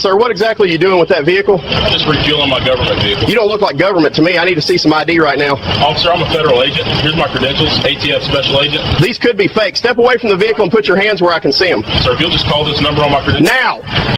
Sir, what exactly are you doing with that vehicle? Just refueling my government vehicle. You don't look like government to me. I need to see some ID right now. Officer, I'm a federal agent. Here's my credentials. ATF Special Agent. These could be fake. Step away from the vehicle and put your hands where I can see them. Sir, if you'll just call this number on my credentials. Now!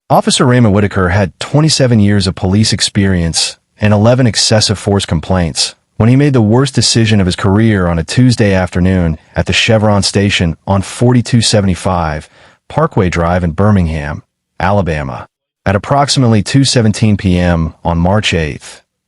Officer Raymond Whitaker had 27 years of police experience and 11 excessive force complaints when he made the worst decision of his career on a Tuesday afternoon at the Chevron station on 4275 Parkway Drive in Birmingham, Alabama. At approximately 2:17 p.m. on March 8,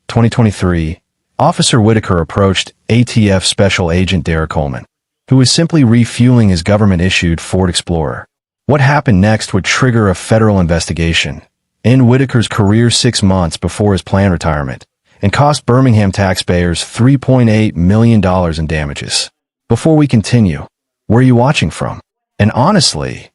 2023, Officer Whitaker approached ATF Special Agent Derek Coleman, who was simply refueling his government-issued Ford Explorer. What happened next would trigger a federal investigation, end Whitaker's career 6 months before his planned retirement, and cost Birmingham taxpayers $3.8 million in damages. Before we continue, where are you watching from? And honestly,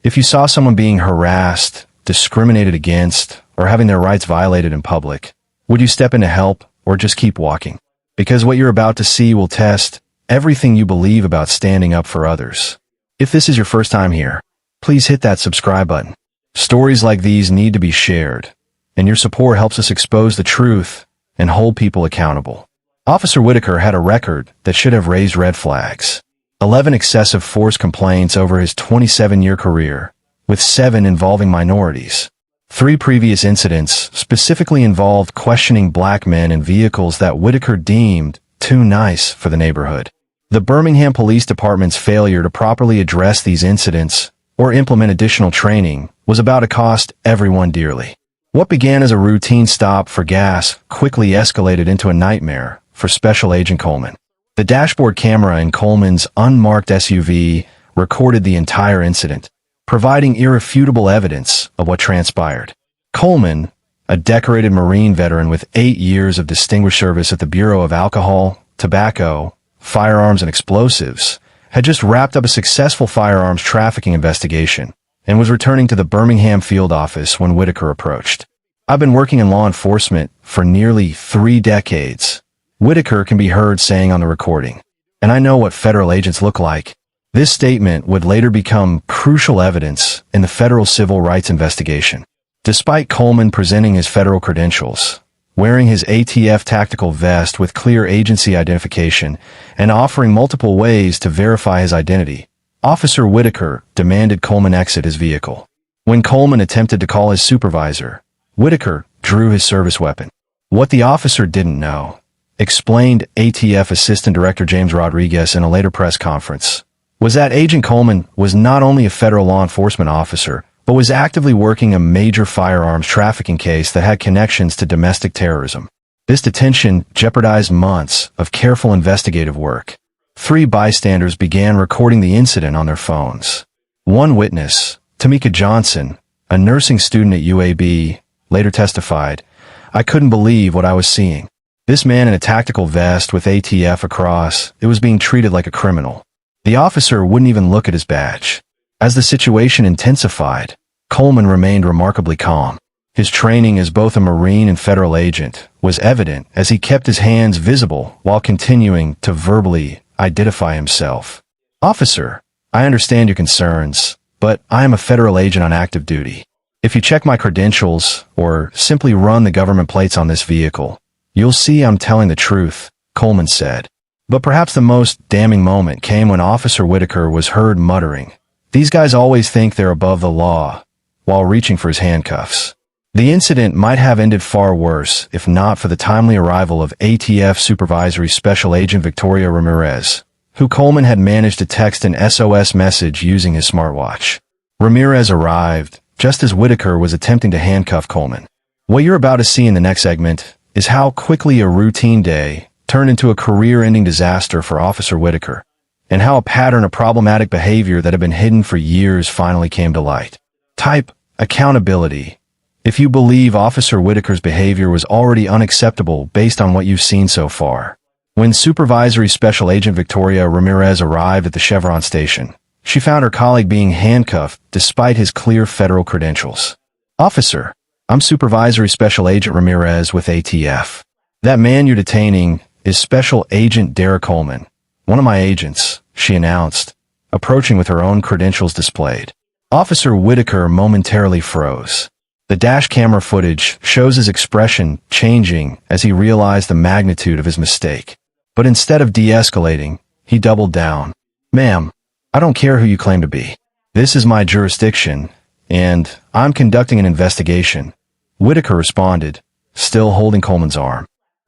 if you saw someone being harassed, discriminated against, or having their rights violated in public, would you step in to help or just keep walking? Because what you're about to see will test everything you believe about standing up for others. If this is your first time here, please hit that subscribe button. Stories like these need to be shared, and your support helps us expose the truth and hold people accountable. Officer Whitaker had a record that should have raised red flags. 11 excessive force complaints over his 27-year career, with 7 involving minorities. 3 previous incidents specifically involved questioning black men in vehicles that Whitaker deemed too nice for the neighborhood. The Birmingham Police Department's failure to properly address these incidents or implement additional training was about to cost everyone dearly. What began as a routine stop for gas quickly escalated into a nightmare for Special Agent Coleman. The dashboard camera in Coleman's unmarked SUV recorded the entire incident, providing irrefutable evidence of what transpired. Coleman, a decorated Marine veteran with 8 years of distinguished service at the Bureau of Alcohol, Tobacco, Firearms, and Explosives, had just wrapped up a successful firearms trafficking investigation and was returning to the Birmingham field office when Whitaker approached. "I've been working in law enforcement for nearly 3 decades," Whitaker can be heard saying on the recording, "and I know what federal agents look like." This statement would later become crucial evidence in the federal civil rights investigation. Despite Coleman presenting his federal credentials, wearing his ATF tactical vest with clear agency identification, and offering multiple ways to verify his identity, Officer Whitaker demanded Coleman exit his vehicle. When Coleman attempted to call his supervisor, Whitaker drew his service weapon. What the officer didn't know, explained ATF Assistant Director James Rodriguez in a later press conference, was that Agent Coleman was not only a federal law enforcement officer, but was actively working a major firearms trafficking case that had connections to domestic terrorism. This detention jeopardized months of careful investigative work. 3 bystanders began recording the incident on their phones. One witness, Tamika Johnson, a nursing student at UAB, later testified, "I couldn't believe what I was seeing. This man in a tactical vest with ATF across, it was being treated like a criminal. The officer wouldn't even look at his badge." As the situation intensified, Coleman remained remarkably calm. His training as both a Marine and federal agent was evident as he kept his hands visible while continuing to verbally identify himself. "Officer, I understand your concerns, but I am a federal agent on active duty. If you check my credentials or simply run the government plates on this vehicle, you'll see I'm telling the truth," Coleman said. But perhaps the most damning moment came when Officer Whitaker was heard muttering, "These guys always think they're above the law," while reaching for his handcuffs. The incident might have ended far worse if not for the timely arrival of ATF Supervisory Special Agent Victoria Ramirez, who Coleman had managed to text an SOS message using his smartwatch. Ramirez arrived just as Whitaker was attempting to handcuff Coleman. What you're about to see in the next segment is how quickly a routine day turned into a career-ending disaster for Officer Whitaker, and how a pattern of problematic behavior that had been hidden for years finally came to light. Type accountability if you believe Officer Whitaker's behavior was already unacceptable based on what you've seen so far. When Supervisory Special Agent Victoria Ramirez arrived at the Chevron station, she found her colleague being handcuffed despite his clear federal credentials. "Officer, I'm Supervisory Special Agent Ramirez with ATF. That man you're detaining is Special Agent Derek Coleman, one of my agents," she announced, approaching with her own credentials displayed. Officer Whitaker momentarily froze. The dash camera footage shows his expression changing as he realized the magnitude of his mistake. But instead of de-escalating, he doubled down. "Ma'am, I don't care who you claim to be. This is my jurisdiction, and I'm conducting an investigation," Whitaker responded, still holding Coleman's arm.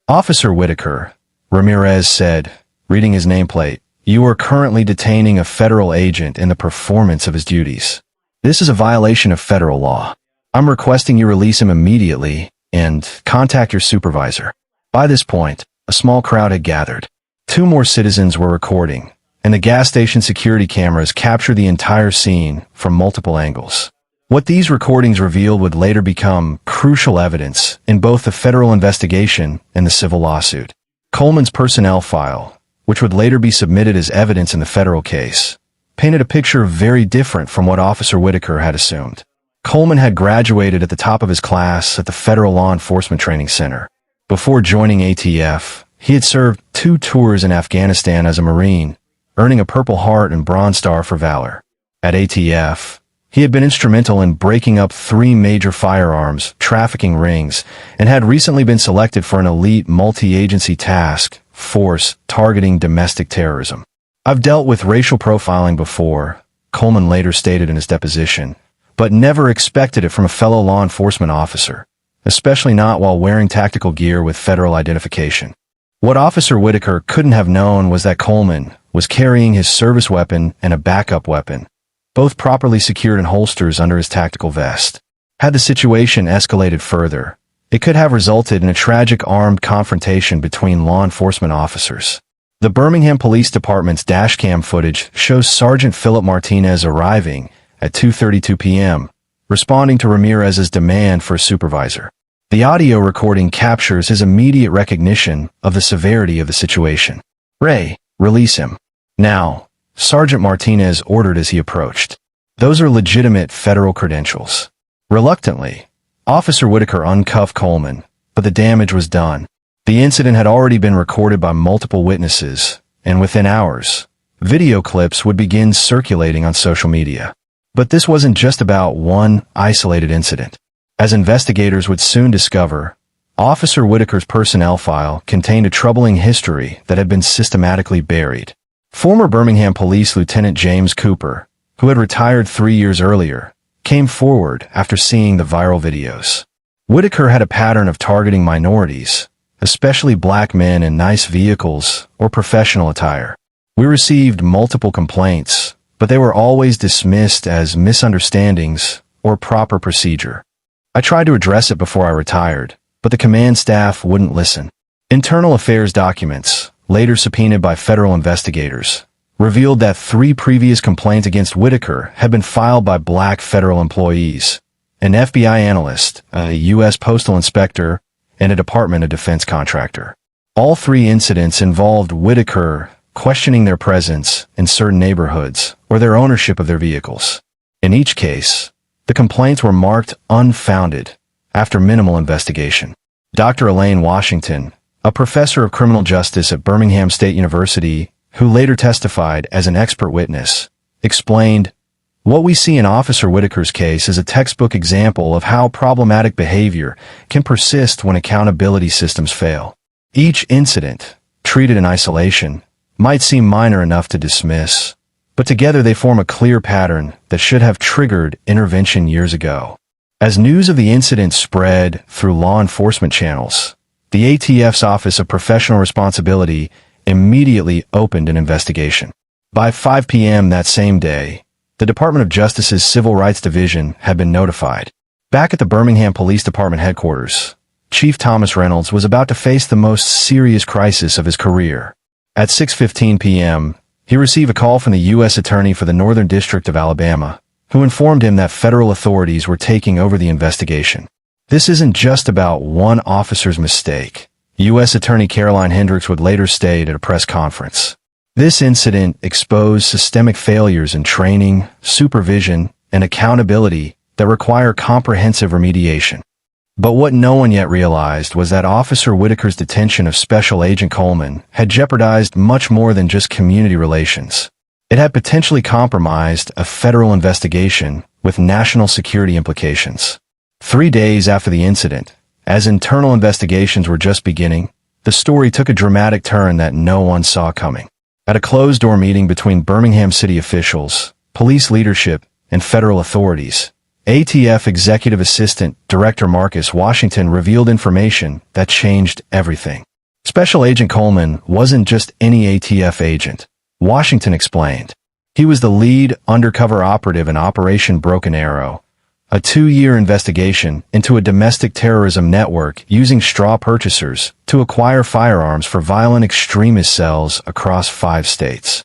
"Officer Whitaker," Ramirez said, reading his nameplate, "you are currently detaining a federal agent in the performance of his duties. This is a violation of federal law. I'm requesting you release him immediately and contact your supervisor." By this point, a small crowd had gathered. 2 more citizens were recording, and the gas station security cameras captured the entire scene from multiple angles. What these recordings revealed would later become crucial evidence in both the federal investigation and the civil lawsuit. Coleman's personnel file, which would later be submitted as evidence in the federal case, painted a picture very different from what Officer Whitaker had assumed. Coleman had graduated at the top of his class at the Federal Law Enforcement Training Center. Before joining ATF, he had served 2 tours in Afghanistan as a Marine, earning a Purple Heart and Bronze Star for valor. At ATF, he had been instrumental in breaking up 3 major firearms trafficking rings and had recently been selected for an elite multi-agency task force targeting domestic terrorism. "I've dealt with racial profiling before," Coleman later stated in his deposition, "but never expected it from a fellow law enforcement officer, especially not while wearing tactical gear with federal identification." What Officer Whitaker couldn't have known was that Coleman was carrying his service weapon and a backup weapon, both properly secured in holsters under his tactical vest. Had the situation escalated further, it could have resulted in a tragic armed confrontation between law enforcement officers. The Birmingham Police Department's dashcam footage shows Sergeant Philip Martinez arriving at 2:32 p.m., responding to Ramirez's demand for a supervisor. The audio recording captures his immediate recognition of the severity of the situation. "Ray, release him now," Sergeant Martinez ordered as he approached. Those are legitimate federal credentials. Reluctantly, Officer Whitaker uncuffed Coleman, but the damage was done. The incident had already been recorded by multiple witnesses, and within hours, video clips would begin circulating on social media. But this wasn't just about one isolated incident. As investigators would soon discover, Officer Whitaker's personnel file contained a troubling history that had been systematically buried. Former Birmingham Police Lieutenant James Cooper, who had retired 3 years earlier, came forward after seeing the viral videos. Whitaker had a pattern of targeting minorities, especially black men in nice vehicles or professional attire. "We received multiple complaints, but they were always dismissed as misunderstandings or proper procedure. I tried to address it before I retired, but the command staff wouldn't listen." Internal affairs documents, later subpoenaed by federal investigators, revealed that 3 previous complaints against Whitaker had been filed by black federal employees, an FBI analyst, a U.S. postal inspector, and a Department of Defense contractor. All 3 incidents involved Whitaker questioning their presence in certain neighborhoods or their ownership of their vehicles. In each case, the complaints were marked unfounded after minimal investigation. Dr. Elaine Washington, a professor of criminal justice at Birmingham State University, who later testified as an expert witness, explained, "What we see in Officer Whitaker's case is a textbook example of how problematic behavior can persist when accountability systems fail. Each incident, treated in isolation, might seem minor enough to dismiss, but together they form a clear pattern that should have triggered intervention years ago." As news of the incident spread through law enforcement channels, the ATF's Office of Professional Responsibility immediately opened an investigation. By 5 p.m. that same day, the Department of Justice's Civil Rights Division had been notified. Back at the Birmingham Police Department headquarters, Chief Thomas Reynolds was about to face the most serious crisis of his career. At 6:15 p.m., he received a call from the U.S. Attorney for the Northern District of Alabama, who informed him that federal authorities were taking over the investigation. "This isn't just about one officer's mistake," U.S. Attorney Caroline Hendricks would later state at a press conference. "This incident exposed systemic failures in training, supervision, and accountability that require comprehensive remediation." But what no one yet realized was that Officer Whitaker's detention of Special Agent Coleman had jeopardized much more than just community relations. It had potentially compromised a federal investigation with national security implications. 3 days after the incident, as internal investigations were just beginning, the story took a dramatic turn that no one saw coming. At a closed-door meeting between Birmingham city officials, police leadership, and federal authorities, ATF Executive Assistant Director Marcus Washington revealed information that changed everything. Special Agent Coleman wasn't just any ATF agent, Washington explained. He was the lead undercover operative in Operation Broken Arrow, a 2-year investigation into a domestic terrorism network using straw purchasers to acquire firearms for violent extremist cells across 5 states.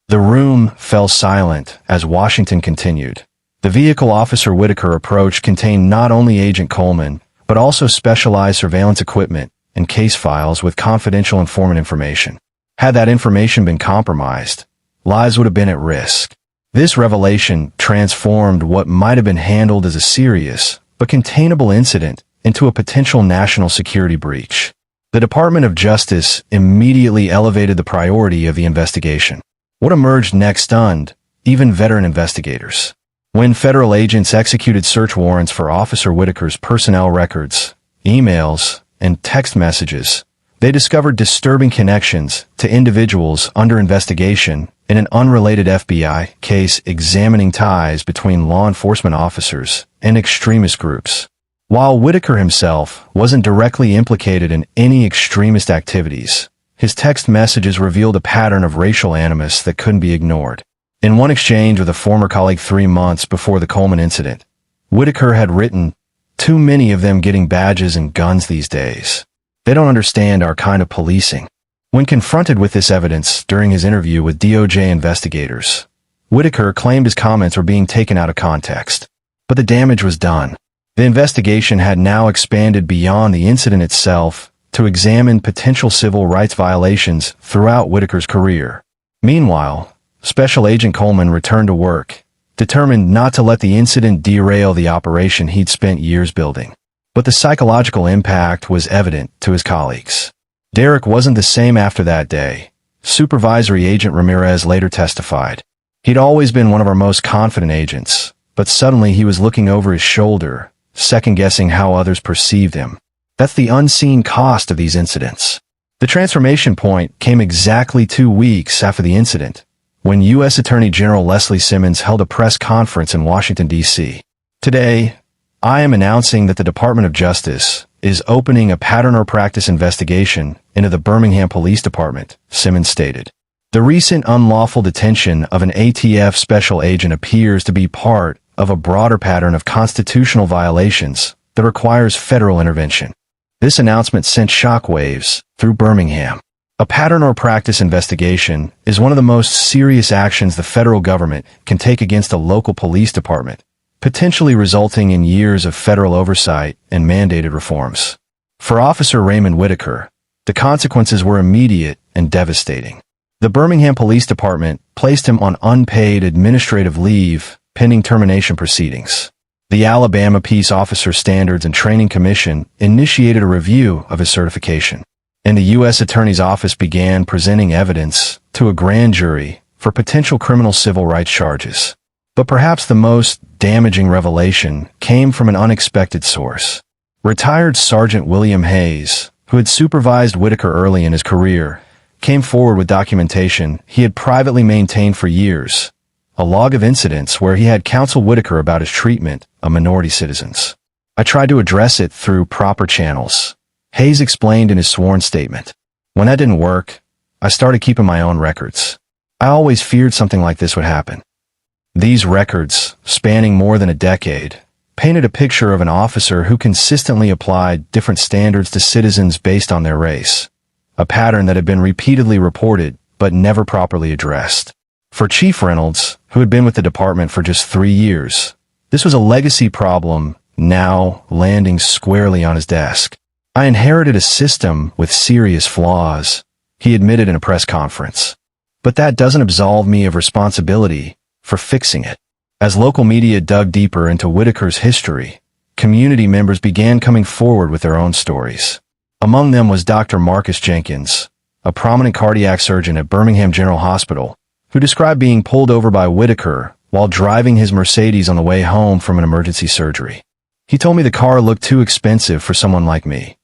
The room fell silent as Washington continued. The vehicle Officer Whitaker approached contained not only Agent Coleman, but also specialized surveillance equipment and case files with confidential informant information. Had that information been compromised, lives would have been at risk. This revelation transformed what might have been handled as a serious but containable incident into a potential national security breach. The Department of Justice immediately elevated the priority of the investigation. What emerged next stunned even veteran investigators. When federal agents executed search warrants for Officer Whitaker's personnel records, emails, and text messages, they discovered disturbing connections to individuals under investigation in an unrelated FBI case examining ties between law enforcement officers and extremist groups. While Whitaker himself wasn't directly implicated in any extremist activities, his text messages revealed a pattern of racial animus that couldn't be ignored. In one exchange with a former colleague 3 months before the Coleman incident, Whitaker had written, "Too many of them getting badges and guns these days. They don't understand our kind of policing." When confronted with this evidence during his interview with DOJ investigators, Whitaker claimed his comments were being taken out of context. But the damage was done. The investigation had now expanded beyond the incident itself to examine potential civil rights violations throughout Whitaker's career. Meanwhile, Special Agent Coleman returned to work, determined not to let the incident derail the operation he'd spent years building. But the psychological impact was evident to his colleagues. Derek wasn't the same after that day. Supervisory Agent Ramirez later testified. He'd always been one of our most confident agents, but suddenly he was looking over his shoulder, second-guessing how others perceived him. That's the unseen cost of these incidents. The transformation point came exactly 2 weeks after the incident, when U.S. Attorney General Leslie Simmons held a press conference in Washington, D.C. Today, I am announcing that the Department of Justice is opening a pattern or practice investigation into the Birmingham Police Department, Simmons stated. The recent unlawful detention of an ATF special agent appears to be part of a broader pattern of constitutional violations that requires federal intervention. This announcement sent shockwaves through Birmingham. A pattern or practice investigation is one of the most serious actions the federal government can take against a local police department, potentially resulting in years of federal oversight and mandated reforms. For Officer Raymond Whitaker, the consequences were immediate and devastating. The Birmingham Police Department placed him on unpaid administrative leave pending termination proceedings. The Alabama Peace Officer Standards and Training Commission initiated a review of his certification, and the U.S. Attorney's Office began presenting evidence to a grand jury for potential criminal civil rights charges. But perhaps the most damaging revelation came from an unexpected source. Retired Sergeant William Hayes, who had supervised Whitaker early in his career, came forward with documentation he had privately maintained for years, a log of incidents where he had counseled Whitaker about his treatment of minority citizens. "I tried to address it through proper channels," Hayes explained in his sworn statement. "When that didn't work, I started keeping my own records. I always feared something like this would happen." These records, spanning more than a decade, painted a picture of an officer who consistently applied different standards to citizens based on their race, a pattern that had been repeatedly reported but never properly addressed. For Chief Reynolds, who had been with the department for just 3 years, this was a legacy problem now landing squarely on his desk. "I inherited a system with serious flaws," he admitted in a press conference. "But that doesn't absolve me of responsibility for fixing it." As local media dug deeper into Whitaker's history, community members began coming forward with their own stories. Among them was Dr. Marcus Jenkins, a prominent cardiac surgeon at Birmingham General Hospital, who who described being pulled over by Whitaker while driving his Mercedes on the way home from an emergency surgery. He told me the car looked too expensive for someone like me.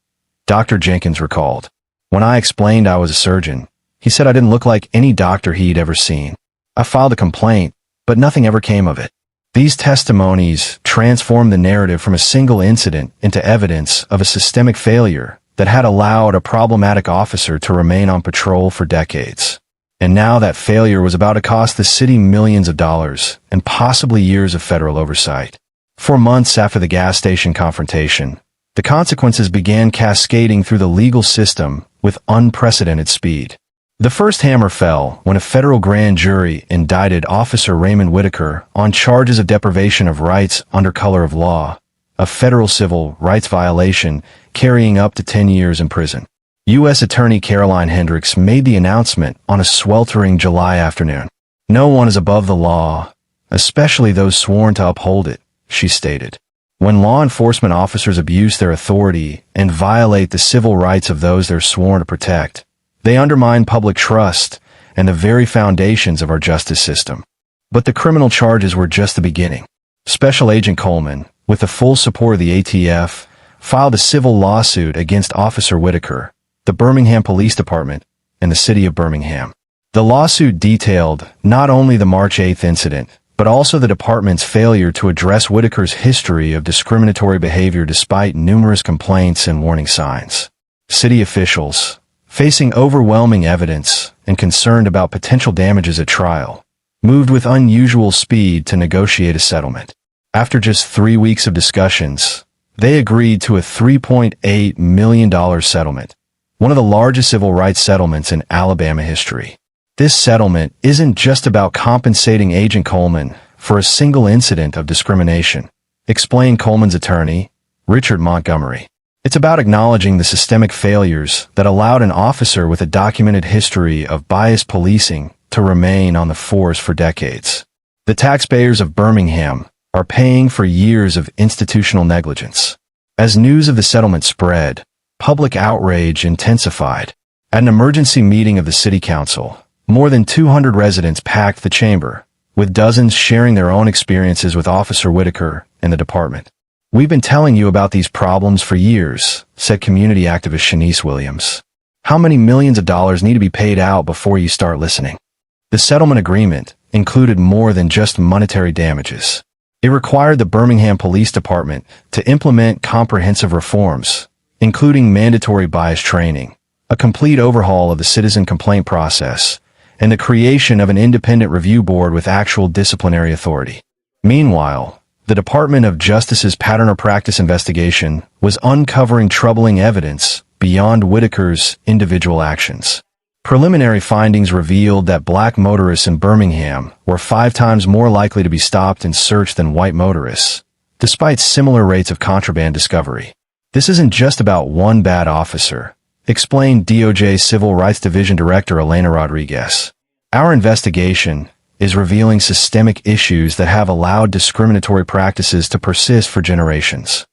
Dr. Jenkins recalled. When I explained I was a surgeon, he said I didn't look like any doctor he'd ever seen. I filed a complaint, but nothing ever came of it. These testimonies transformed the narrative from a single incident into evidence of a systemic failure that had allowed a problematic officer to remain on patrol for decades. And now that failure was about to cost the city millions of dollars and possibly years of federal oversight. 4 months after the gas station confrontation, the consequences began cascading through the legal system with unprecedented speed. The first hammer fell when a federal grand jury indicted Officer Raymond Whitaker on charges of deprivation of rights under color of law, a federal civil rights violation carrying up to 10 years in prison. U.S. Attorney Caroline Hendricks made the announcement on a sweltering July afternoon. "No one is above the law, especially those sworn to uphold it," she stated. When law enforcement officers abuse their authority and violate the civil rights of those they're sworn to protect, they undermine public trust and the very foundations of our justice system. But the criminal charges were just the beginning. Special Agent Coleman, with the full support of the ATF, filed a civil lawsuit against Officer Whitaker, the Birmingham Police Department, and the city of Birmingham. The lawsuit detailed not only the March 8th incident, but also the department's failure to address Whitaker's history of discriminatory behavior despite numerous complaints and warning signs. City officials, facing overwhelming evidence and concerned about potential damages at trial, moved with unusual speed to negotiate a settlement. After just 3 weeks of discussions, they agreed to a $3.8 million settlement, one of the largest civil rights settlements in Alabama history. This settlement isn't just about compensating Agent Coleman for a single incident of discrimination, explained Coleman's attorney, Richard Montgomery. It's about acknowledging the systemic failures that allowed an officer with a documented history of biased policing to remain on the force for decades. The taxpayers of Birmingham are paying for years of institutional negligence. As news of the settlement spread, public outrage intensified. At an emergency meeting of the city council, more than 200 residents packed the chamber, with dozens sharing their own experiences with Officer Whitaker and the department. "We've been telling you about these problems for years," said community activist Shanice Williams. "How many millions of dollars need to be paid out before you start listening?" The settlement agreement included more than just monetary damages. It required the Birmingham Police Department to implement comprehensive reforms, including mandatory bias training, a complete overhaul of the citizen complaint process, and the creation of an independent review board with actual disciplinary authority. Meanwhile, the Department of Justice's pattern or practice investigation was uncovering troubling evidence beyond Whitaker's individual actions. Preliminary findings revealed that black motorists in Birmingham were 5 times more likely to be stopped and searched than white motorists, despite similar rates of contraband discovery. "This isn't just about one bad officer," explained DOJ Civil Rights Division Director Elena Rodriguez. "Our investigation is revealing systemic issues that have allowed discriminatory practices to persist for generations."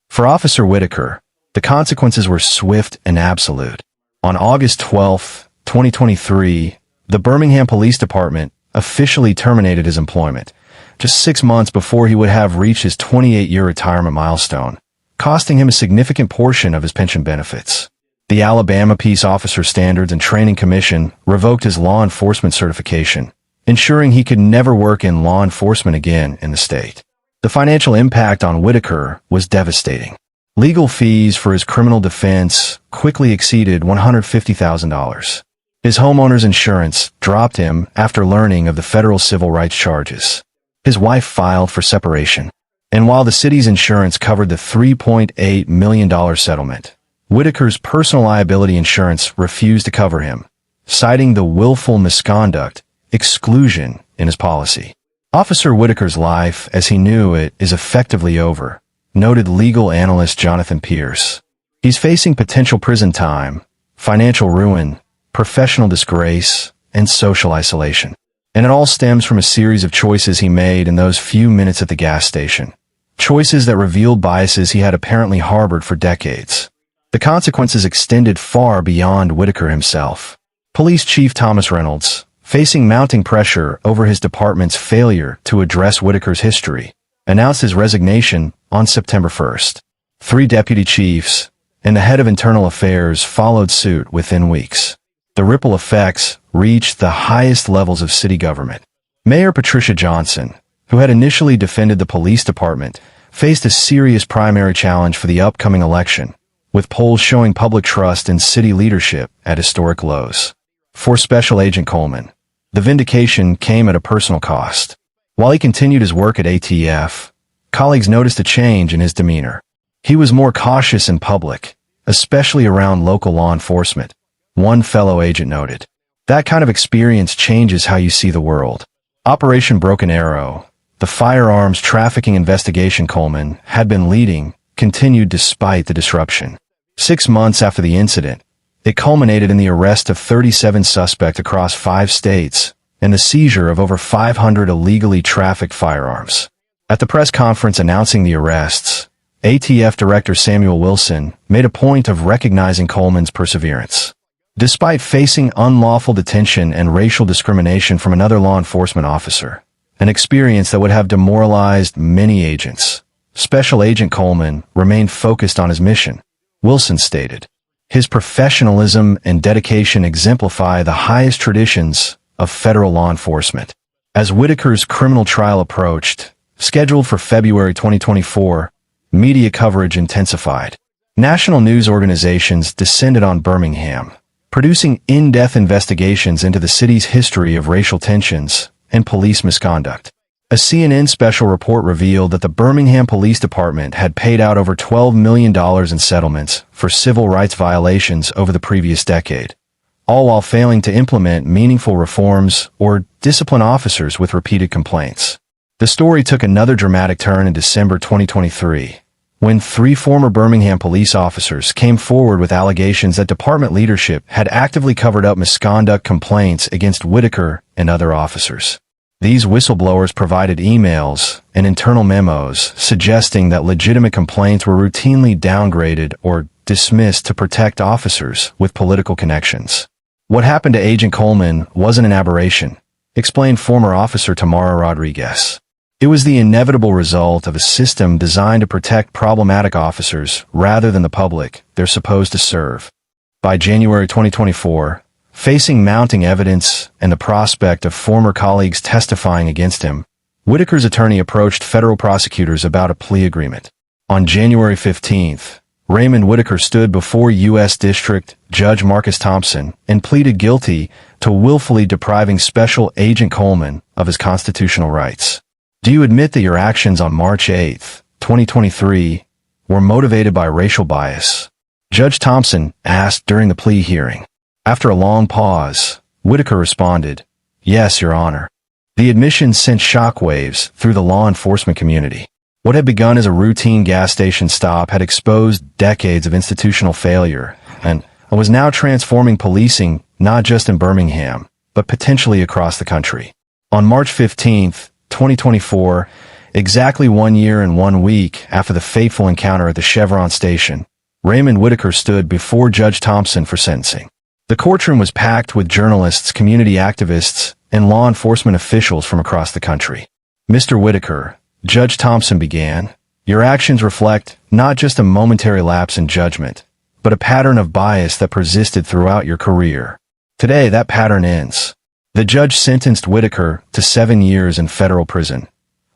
For Officer Whitaker, the consequences were swift and absolute. On August 12, 2023, the Birmingham Police Department officially terminated his employment, just 6 months before he would have reached his 28-year retirement milestone, costing him a significant portion of his pension benefits. The Alabama Peace Officer Standards and Training Commission revoked his law enforcement certification, ensuring he could never work in law enforcement again in the state. The financial impact on Whitaker was devastating. Legal fees for his criminal defense quickly exceeded $150,000. His homeowner's insurance dropped him after learning of the federal civil rights charges. His wife filed for separation. And while the city's insurance covered the $3.8 million settlement, Whitaker's personal liability insurance refused to cover him, citing the willful misconduct exclusion in his policy. Officer Whitaker's life, as he knew it, is effectively over, noted legal analyst Jonathan Pierce. He's facing potential prison time, financial ruin, professional disgrace, and social isolation. And it all stems from a series of choices he made in those few minutes at the gas station. Choices that revealed biases he had apparently harbored for decades. The consequences extended far beyond Whitaker himself. Police Chief Thomas Reynolds, facing mounting pressure over his department's failure to address Whitaker's history, announced his resignation on September 1st. 3 deputy chiefs and the head of internal affairs followed suit within weeks. The ripple effects reached the highest levels of city government. Mayor Patricia Johnson, who had initially defended the police department, faced a serious primary challenge for the upcoming election, with polls showing public trust in city leadership at historic lows. For Special Agent Coleman, the vindication came at a personal cost. While he continued his work at ATF, colleagues noticed a change in his demeanor. He was more cautious in public, especially around local law enforcement, one fellow agent noted. That kind of experience changes how you see the world. Operation Broken Arrow, the firearms trafficking investigation Coleman had been leading, continued despite the disruption. 6 months after the incident, it culminated in the arrest of 37 suspects across 5 states and the seizure of over 500 illegally trafficked firearms. At the press conference announcing the arrests, ATF Director Samuel Wilson made a point of recognizing Coleman's perseverance. Despite facing unlawful detention and racial discrimination from another law enforcement officer, an experience that would have demoralized many agents, Special Agent Coleman remained focused on his mission. Wilson stated, "His professionalism and dedication exemplify the highest traditions of federal law enforcement." As Whitaker's criminal trial approached, scheduled for February 2024, media coverage intensified. National news organizations descended on Birmingham, producing in-depth investigations into the city's history of racial tensions and police misconduct. A CNN special report revealed that the Birmingham Police Department had paid out over $12 million in settlements for civil rights violations over the previous decade, all while failing to implement meaningful reforms or discipline officers with repeated complaints. The story took another dramatic turn in December 2023, when 3 former Birmingham police officers came forward with allegations that department leadership had actively covered up misconduct complaints against Whitaker and other officers. These whistleblowers provided emails and internal memos suggesting that legitimate complaints were routinely downgraded or dismissed to protect officers with political connections. What happened to Agent Coleman wasn't an aberration, explained former officer Tamara Rodriguez. It was the inevitable result of a system designed to protect problematic officers rather than the public they're supposed to serve. By January 2024, facing mounting evidence and the prospect of former colleagues testifying against him, Whitaker's attorney approached federal prosecutors about a plea agreement. On January 15th, Raymond Whitaker stood before U.S. District Judge Marcus Thompson and pleaded guilty to willfully depriving Special Agent Coleman of his constitutional rights. "Do you admit that your actions on March 8, 2023, were motivated by racial bias?" Judge Thompson asked during the plea hearing. After a long pause, Whitaker responded, "Yes, Your Honor." The admission sent shockwaves through the law enforcement community. What had begun as a routine gas station stop had exposed decades of institutional failure and was now transforming policing not just in Birmingham, but potentially across the country. On March 15, 2024, exactly 1 year and 1 week after the fateful encounter at the Chevron station, Raymond Whitaker stood before Judge Thompson for sentencing. The courtroom was packed with journalists, community activists, and law enforcement officials from across the country. "Mr. Whitaker," Judge Thompson began, "your actions reflect not just a momentary lapse in judgment, but a pattern of bias that persisted throughout your career. Today, that pattern ends." The judge sentenced Whitaker to 7 years in federal prison,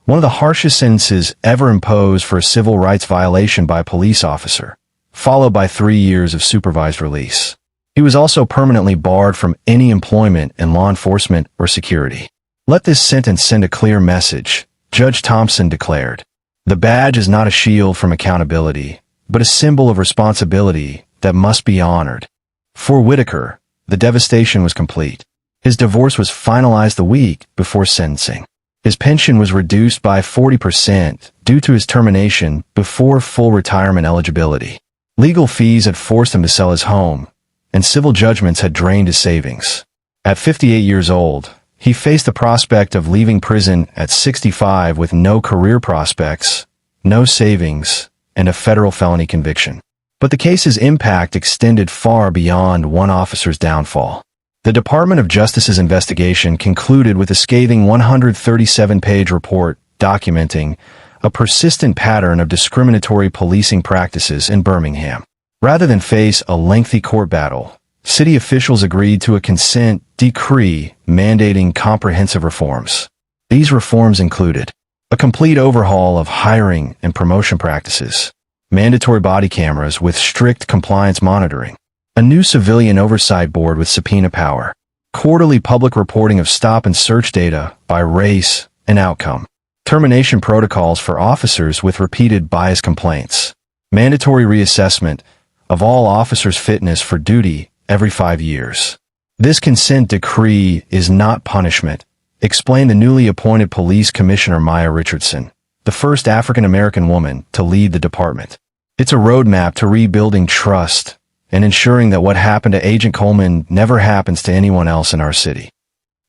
one of the harshest sentences ever imposed for a civil rights violation by a police officer, followed by 3 years of supervised release. He was also permanently barred from any employment in law enforcement or security. "Let this sentence send a clear message," Judge Thompson declared. "The badge is not a shield from accountability, but a symbol of responsibility that must be honored." For Whitaker, the devastation was complete. His divorce was finalized the week before sentencing. His pension was reduced by 40% due to his termination before full retirement eligibility. Legal fees had forced him to sell his home, and civil judgments had drained his savings. At 58 years old, he faced the prospect of leaving prison at 65 with no career prospects, no savings, and a federal felony conviction. But the case's impact extended far beyond one officer's downfall. The Department of Justice's investigation concluded with a scathing 137-page report documenting a persistent pattern of discriminatory policing practices in Birmingham. Rather than face a lengthy court battle, city officials agreed to a consent decree mandating comprehensive reforms. These reforms included a complete overhaul of hiring and promotion practices, mandatory body cameras with strict compliance monitoring, a new civilian oversight board with subpoena power, quarterly public reporting of stop and search data by race and outcome, termination protocols for officers with repeated bias complaints, mandatory reassessment of all officers' fitness for duty every 5 years. This consent decree is not punishment, explained the newly appointed Police Commissioner Maya Richardson, the first African-American woman to lead the department. It's a roadmap to rebuilding trust and ensuring that what happened to Agent Coleman never happens to anyone else in our city.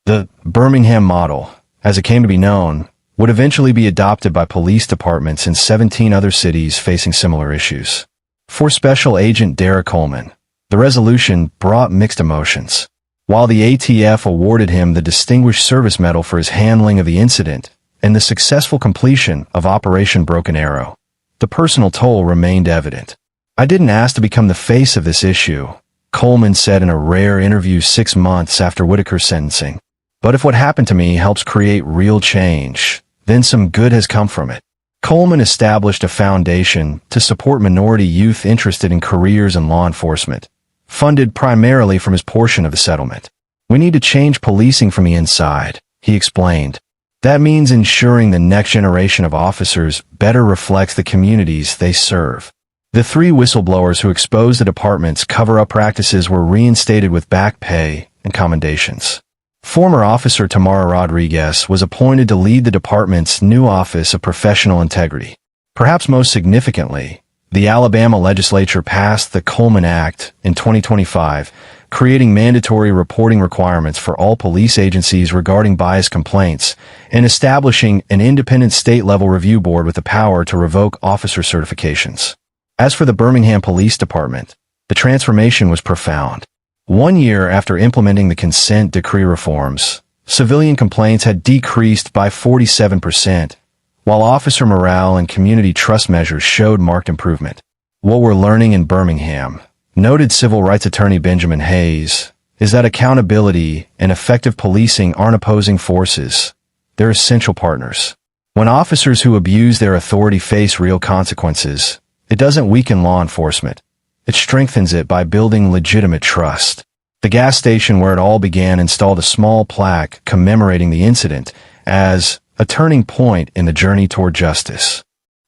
The Birmingham model, as it came to be known, would eventually be adopted by police departments in 17 other cities facing similar issues. For Special Agent Derek Coleman, the resolution brought mixed emotions. While the ATF awarded him the Distinguished Service Medal for his handling of the incident and the successful completion of Operation Broken Arrow, the personal toll remained evident. "I didn't ask to become the face of this issue," Coleman said in a rare interview 6 months after Whitaker's sentencing. "But if what happened to me helps create real change, then some good has come from it." Coleman established a foundation to support minority youth interested in careers in law enforcement, funded primarily from his portion of the settlement. "We need to change policing from the inside," he explained. "That means ensuring the next generation of officers better reflects the communities they serve." The 3 whistleblowers who exposed the department's cover-up practices were reinstated with back pay and commendations. Former Officer Tamara Rodriguez was appointed to lead the department's new Office of Professional Integrity. Perhaps most significantly, the Alabama legislature passed the Coleman Act in 2025, creating mandatory reporting requirements for all police agencies regarding bias complaints and establishing an independent state-level review board with the power to revoke officer certifications. As for the Birmingham Police Department, the transformation was profound. 1 year after implementing the consent decree reforms, civilian complaints had decreased by 47%, while officer morale and community trust measures showed marked improvement. "What we're learning in Birmingham," noted civil rights attorney Benjamin Hayes, "is that accountability and effective policing aren't opposing forces. They're essential partners. When officers who abuse their authority face real consequences, it doesn't weaken law enforcement. It strengthens it by building legitimate trust." The gas station where it all began installed a small plaque commemorating the incident as a turning point in the journey toward justice.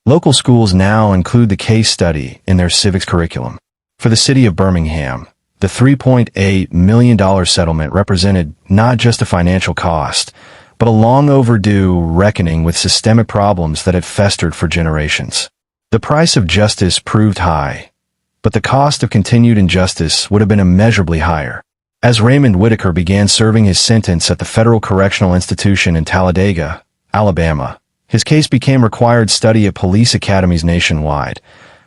Local schools now include the case study in their civics curriculum. For the city of Birmingham, the $3.8 million settlement represented not just a financial cost, but a long overdue reckoning with systemic problems that had festered for generations. The price of justice proved high, but the cost of continued injustice would have been immeasurably higher. As Raymond Whitaker began serving his sentence at the Federal Correctional Institution in Talladega, Alabama, his case became required study at police academies nationwide,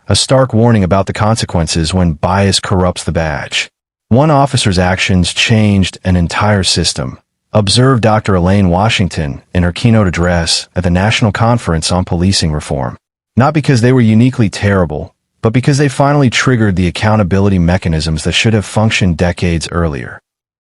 a stark warning about the consequences when bias corrupts the badge. One officer's actions changed an entire system, observed Dr. Elaine Washington in her keynote address at the National Conference on Policing Reform. Not because they were uniquely terrible, but because they finally triggered the accountability mechanisms that should have functioned decades earlier.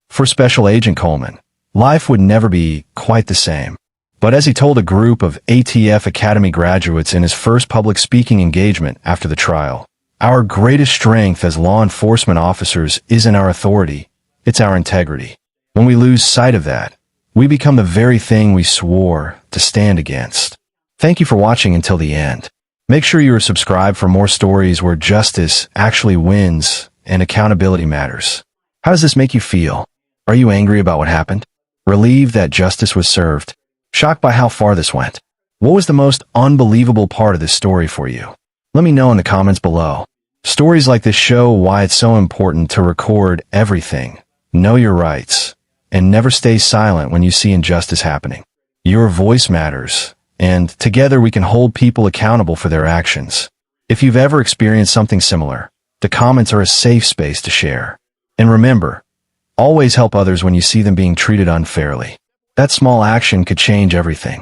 For Special Agent Coleman, life would never be quite the same. But as he told a group of ATF Academy graduates in his first public speaking engagement after the trial, "Our greatest strength as law enforcement officers isn't our authority, it's our integrity. When we lose sight of that, we become the very thing we swore to stand against." Thank you for watching until the end. Make sure you are subscribed for more stories where justice actually wins and accountability matters. How does this make you feel? Are you angry about what happened? Relieved that justice was served? Shocked by how far this went? What was the most unbelievable part of this story for you? Let me know in the comments below. Stories like this show why it's so important to record everything, know your rights, and never stay silent when you see injustice happening. Your voice matters, and together we can hold people accountable for their actions. If you've ever experienced something similar, the comments are a safe space to share. And remember, Always help others when you see them being treated unfairly. That small action could change everything.